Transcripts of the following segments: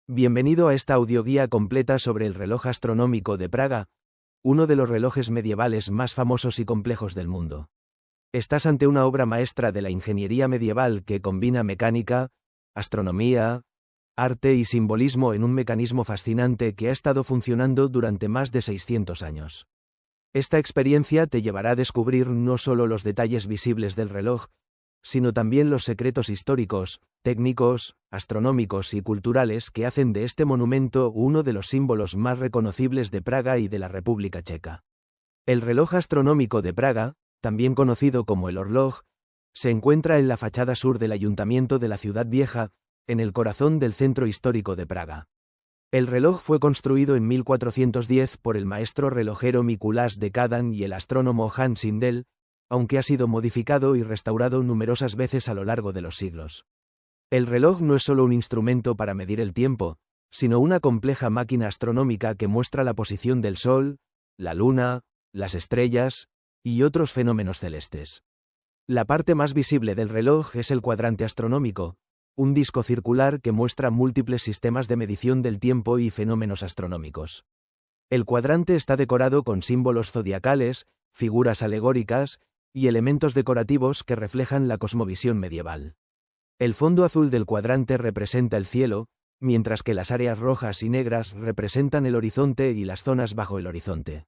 Bienvenido a esta audioguía completa sobre el reloj astronómico de Praga, uno de los relojes medievales más famosos y complejos del mundo. Estás ante una obra maestra de la ingeniería medieval que combina mecánica, astronomía, arte y simbolismo en un mecanismo fascinante que ha estado funcionando durante más de 600 años. Esta experiencia te llevará a descubrir no solo los detalles visibles del reloj, sino también los secretos históricos, técnicos, astronómicos y culturales que hacen de este monumento uno de los símbolos más reconocibles de Praga y de la República Checa. El reloj astronómico de Praga, también conocido como el Orloj, se encuentra en la fachada sur del Ayuntamiento de la Ciudad Vieja, en el corazón del centro histórico de Praga. El reloj fue construido en 1410 por el maestro relojero Mikuláš Dekada y el astrónomo Jan Sindel, aunque ha sido modificado y restaurado numerosas veces a lo largo de los siglos. El reloj no es solo un instrumento para medir el tiempo, sino una compleja máquina astronómica que muestra la posición del Sol, la Luna, las estrellas y otros fenómenos celestes. La parte más visible del reloj es el cuadrante astronómico, un disco circular que muestra múltiples sistemas de medición del tiempo y fenómenos astronómicos. El cuadrante está decorado con símbolos zodiacales, figuras alegóricas y elementos decorativos que reflejan la cosmovisión medieval. El fondo azul del cuadrante representa el cielo, mientras que las áreas rojas y negras representan el horizonte y las zonas bajo el horizonte.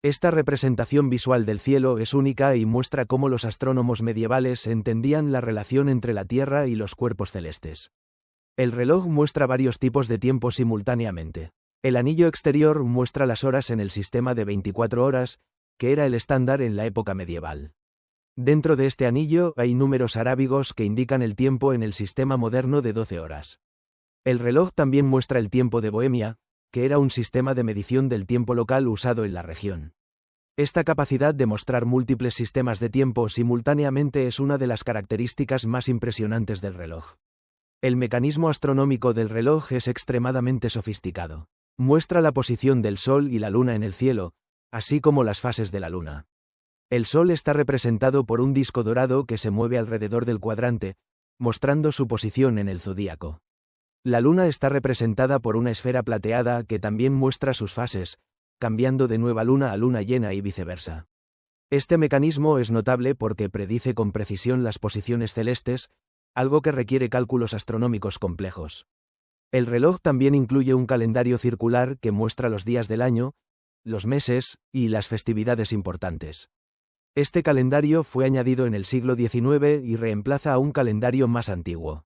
Esta representación visual del cielo es única y muestra cómo los astrónomos medievales entendían la relación entre la Tierra y los cuerpos celestes. El reloj muestra varios tipos de tiempo simultáneamente. El anillo exterior muestra las horas en el sistema de 24 horas, que era el estándar en la época medieval. Dentro de este anillo hay números arábigos que indican el tiempo en el sistema moderno de 12 horas. El reloj también muestra el tiempo de Bohemia, que era un sistema de medición del tiempo local usado en la región. Esta capacidad de mostrar múltiples sistemas de tiempo simultáneamente es una de las características más impresionantes del reloj. El mecanismo astronómico del reloj es extremadamente sofisticado. Muestra la posición del Sol y la Luna en el cielo, así como las fases de la Luna. El Sol está representado por un disco dorado que se mueve alrededor del cuadrante, mostrando su posición en el zodíaco. La Luna está representada por una esfera plateada que también muestra sus fases, cambiando de nueva luna a luna llena y viceversa. Este mecanismo es notable porque predice con precisión las posiciones celestes, algo que requiere cálculos astronómicos complejos. El reloj también incluye un calendario circular que muestra los días del año, los meses y las festividades importantes. Este calendario fue añadido en el siglo XIX y reemplaza a un calendario más antiguo.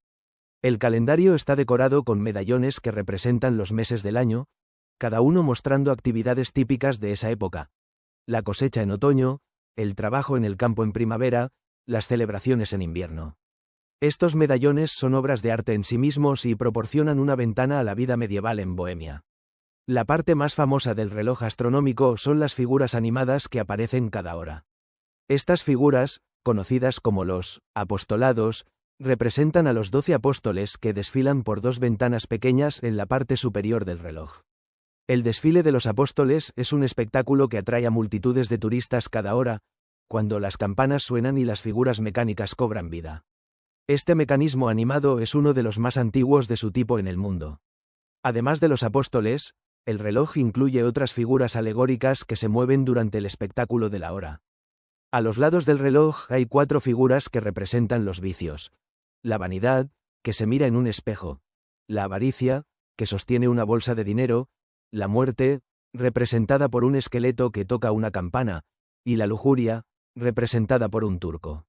El calendario está decorado con medallones que representan los meses del año, cada uno mostrando actividades típicas de esa época: la cosecha en otoño, el trabajo en el campo en primavera, las celebraciones en invierno. Estos medallones son obras de arte en sí mismos y proporcionan una ventana a la vida medieval en Bohemia. La parte más famosa del reloj astronómico son las figuras animadas que aparecen cada hora. Estas figuras, conocidas como los apostolados, representan a los 12 apóstoles que desfilan por dos ventanas pequeñas en la parte superior del reloj. El desfile de los apóstoles es un espectáculo que atrae a multitudes de turistas cada hora, cuando las campanas suenan y las figuras mecánicas cobran vida. Este mecanismo animado es uno de los más antiguos de su tipo en el mundo. Además de los apóstoles, el reloj incluye otras figuras alegóricas que se mueven durante el espectáculo de la hora. A los lados del reloj hay 4 figuras que representan los vicios: la vanidad, que se mira en un espejo; la avaricia, que sostiene una bolsa de dinero; la muerte, representada por un esqueleto que toca una campana; y la lujuria, representada por un turco.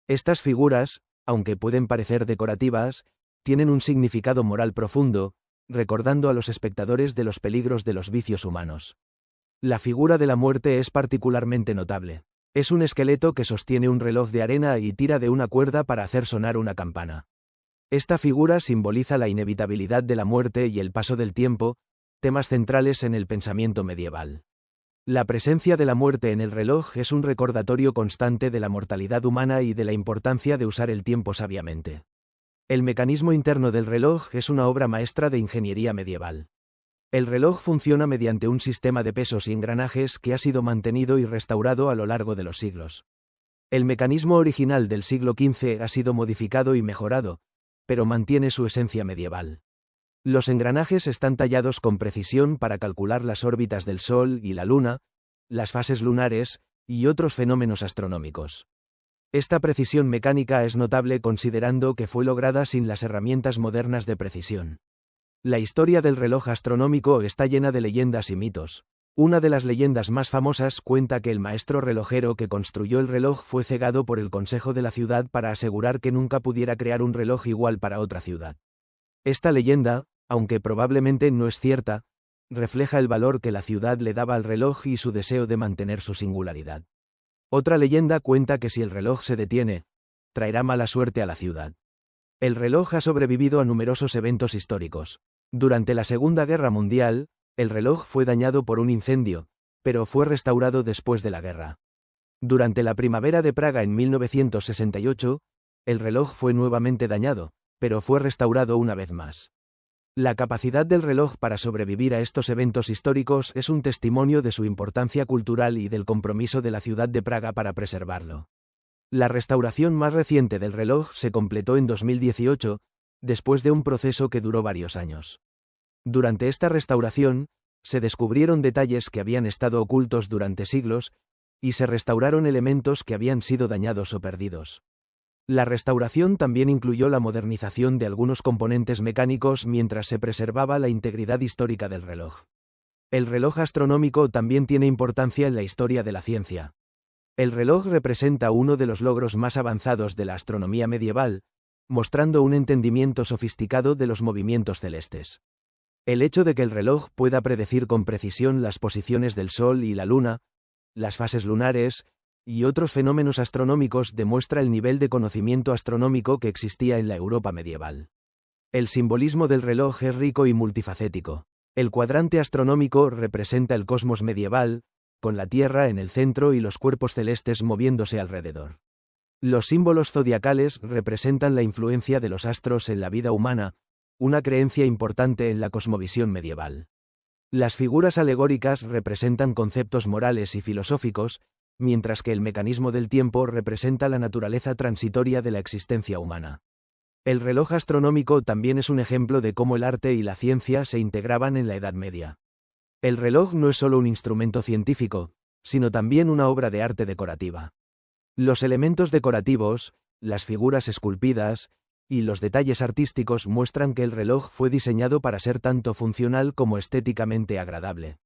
Estas figuras, aunque pueden parecer decorativas, tienen un significado moral profundo, recordando a los espectadores de los peligros de los vicios humanos. La figura de la muerte es particularmente notable. Es un esqueleto que sostiene un reloj de arena y tira de una cuerda para hacer sonar una campana. Esta figura simboliza la inevitabilidad de la muerte y el paso del tiempo, temas centrales en el pensamiento medieval. La presencia de la muerte en el reloj es un recordatorio constante de la mortalidad humana y de la importancia de usar el tiempo sabiamente. El mecanismo interno del reloj es una obra maestra de ingeniería medieval. El reloj funciona mediante un sistema de pesos y engranajes que ha sido mantenido y restaurado a lo largo de los siglos. El mecanismo original del siglo XV ha sido modificado y mejorado, pero mantiene su esencia medieval. Los engranajes están tallados con precisión para calcular las órbitas del Sol y la Luna, las fases lunares, y otros fenómenos astronómicos. Esta precisión mecánica es notable considerando que fue lograda sin las herramientas modernas de precisión. La historia del reloj astronómico está llena de leyendas y mitos. Una de las leyendas más famosas cuenta que el maestro relojero que construyó el reloj fue cegado por el consejo de la ciudad para asegurar que nunca pudiera crear un reloj igual para otra ciudad. Esta leyenda, aunque probablemente no es cierta, refleja el valor que la ciudad le daba al reloj y su deseo de mantener su singularidad. Otra leyenda cuenta que si el reloj se detiene, traerá mala suerte a la ciudad. El reloj ha sobrevivido a numerosos eventos históricos. Durante la Segunda Guerra Mundial, el reloj fue dañado por un incendio, pero fue restaurado después de la guerra. Durante la primavera de Praga en 1968, el reloj fue nuevamente dañado, pero fue restaurado una vez más. La capacidad del reloj para sobrevivir a estos eventos históricos es un testimonio de su importancia cultural y del compromiso de la ciudad de Praga para preservarlo. La restauración más reciente del reloj se completó en 2018, después de un proceso que duró varios años. Durante esta restauración, se descubrieron detalles que habían estado ocultos durante siglos, y se restauraron elementos que habían sido dañados o perdidos. La restauración también incluyó la modernización de algunos componentes mecánicos mientras se preservaba la integridad histórica del reloj. El reloj astronómico también tiene importancia en la historia de la ciencia. El reloj representa uno de los logros más avanzados de la astronomía medieval, mostrando un entendimiento sofisticado de los movimientos celestes. El hecho de que el reloj pueda predecir con precisión las posiciones del Sol y la Luna, las fases lunares, y otros fenómenos astronómicos demuestra el nivel de conocimiento astronómico que existía en la Europa medieval. El simbolismo del reloj es rico y multifacético. El cuadrante astronómico representa el cosmos medieval, con la Tierra en el centro y los cuerpos celestes moviéndose alrededor. Los símbolos zodiacales representan la influencia de los astros en la vida humana, una creencia importante en la cosmovisión medieval. Las figuras alegóricas representan conceptos morales y filosóficos, mientras que el mecanismo del tiempo representa la naturaleza transitoria de la existencia humana. El reloj astronómico también es un ejemplo de cómo el arte y la ciencia se integraban en la Edad Media. El reloj no es solo un instrumento científico, sino también una obra de arte decorativa. Los elementos decorativos, las figuras esculpidas, y los detalles artísticos muestran que el reloj fue diseñado para ser tanto funcional como estéticamente agradable.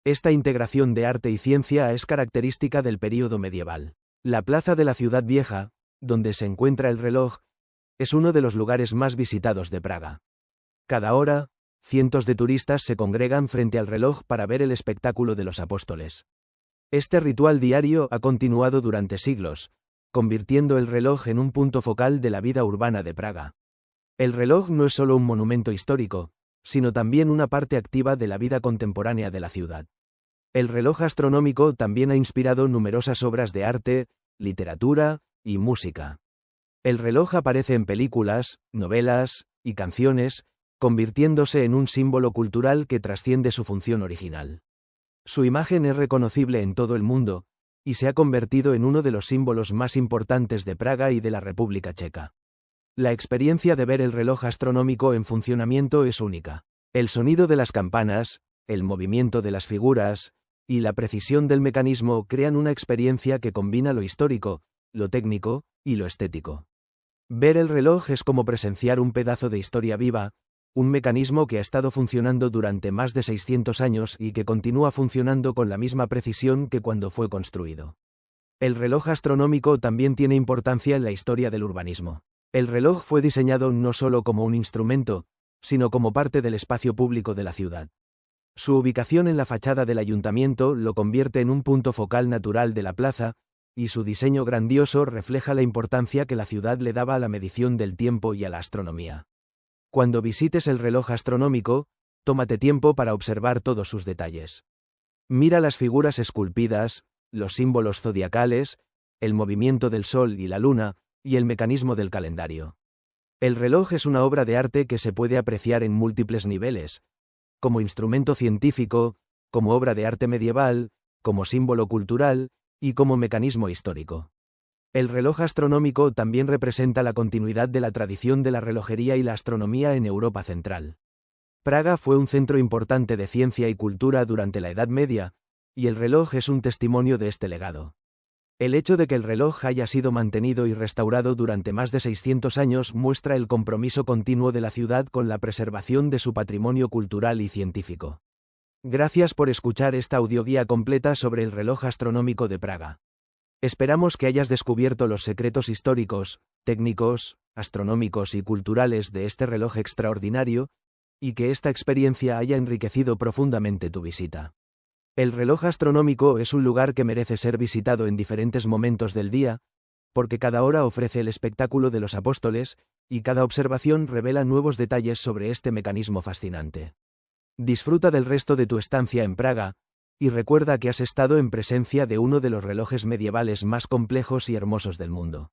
Esta integración de arte y ciencia es característica del período medieval. La plaza de la Ciudad Vieja, donde se encuentra el reloj, es uno de los lugares más visitados de Praga. Cada hora, cientos de turistas se congregan frente al reloj para ver el espectáculo de los apóstoles. Este ritual diario ha continuado durante siglos, convirtiendo el reloj en un punto focal de la vida urbana de Praga. El reloj no es solo un monumento histórico, sino también una parte activa de la vida contemporánea de la ciudad. El reloj astronómico también ha inspirado numerosas obras de arte, literatura y música. El reloj aparece en películas, novelas y canciones, convirtiéndose en un símbolo cultural que trasciende su función original. Su imagen es reconocible en todo el mundo, y se ha convertido en uno de los símbolos más importantes de Praga y de la República Checa. La experiencia de ver el reloj astronómico en funcionamiento es única. El sonido de las campanas, el movimiento de las figuras, y la precisión del mecanismo crean una experiencia que combina lo histórico, lo técnico, y lo estético. Ver el reloj es como presenciar un pedazo de historia viva, un mecanismo que ha estado funcionando durante más de 600 años y que continúa funcionando con la misma precisión que cuando fue construido. El reloj astronómico también tiene importancia en la historia del urbanismo. El reloj fue diseñado no solo como un instrumento, sino como parte del espacio público de la ciudad. Su ubicación en la fachada del ayuntamiento lo convierte en un punto focal natural de la plaza, y su diseño grandioso refleja la importancia que la ciudad le daba a la medición del tiempo y a la astronomía. Cuando visites el reloj astronómico, tómate tiempo para observar todos sus detalles. Mira las figuras esculpidas, los símbolos zodiacales, el movimiento del Sol y la Luna, y el mecanismo del calendario. El reloj es una obra de arte que se puede apreciar en múltiples niveles, como instrumento científico, como obra de arte medieval, como símbolo cultural, y como mecanismo histórico. El reloj astronómico también representa la continuidad de la tradición de la relojería y la astronomía en Europa Central. Praga fue un centro importante de ciencia y cultura durante la Edad Media, y el reloj es un testimonio de este legado. El hecho de que el reloj haya sido mantenido y restaurado durante más de 600 años muestra el compromiso continuo de la ciudad con la preservación de su patrimonio cultural y científico. Gracias por escuchar esta audioguía completa sobre el reloj astronómico de Praga. Esperamos que hayas descubierto los secretos históricos, técnicos, astronómicos y culturales de este reloj extraordinario, y que esta experiencia haya enriquecido profundamente tu visita. El reloj astronómico es un lugar que merece ser visitado en diferentes momentos del día, porque cada hora ofrece el espectáculo de los apóstoles, y cada observación revela nuevos detalles sobre este mecanismo fascinante. Disfruta del resto de tu estancia en Praga, y recuerda que has estado en presencia de uno de los relojes medievales más complejos y hermosos del mundo.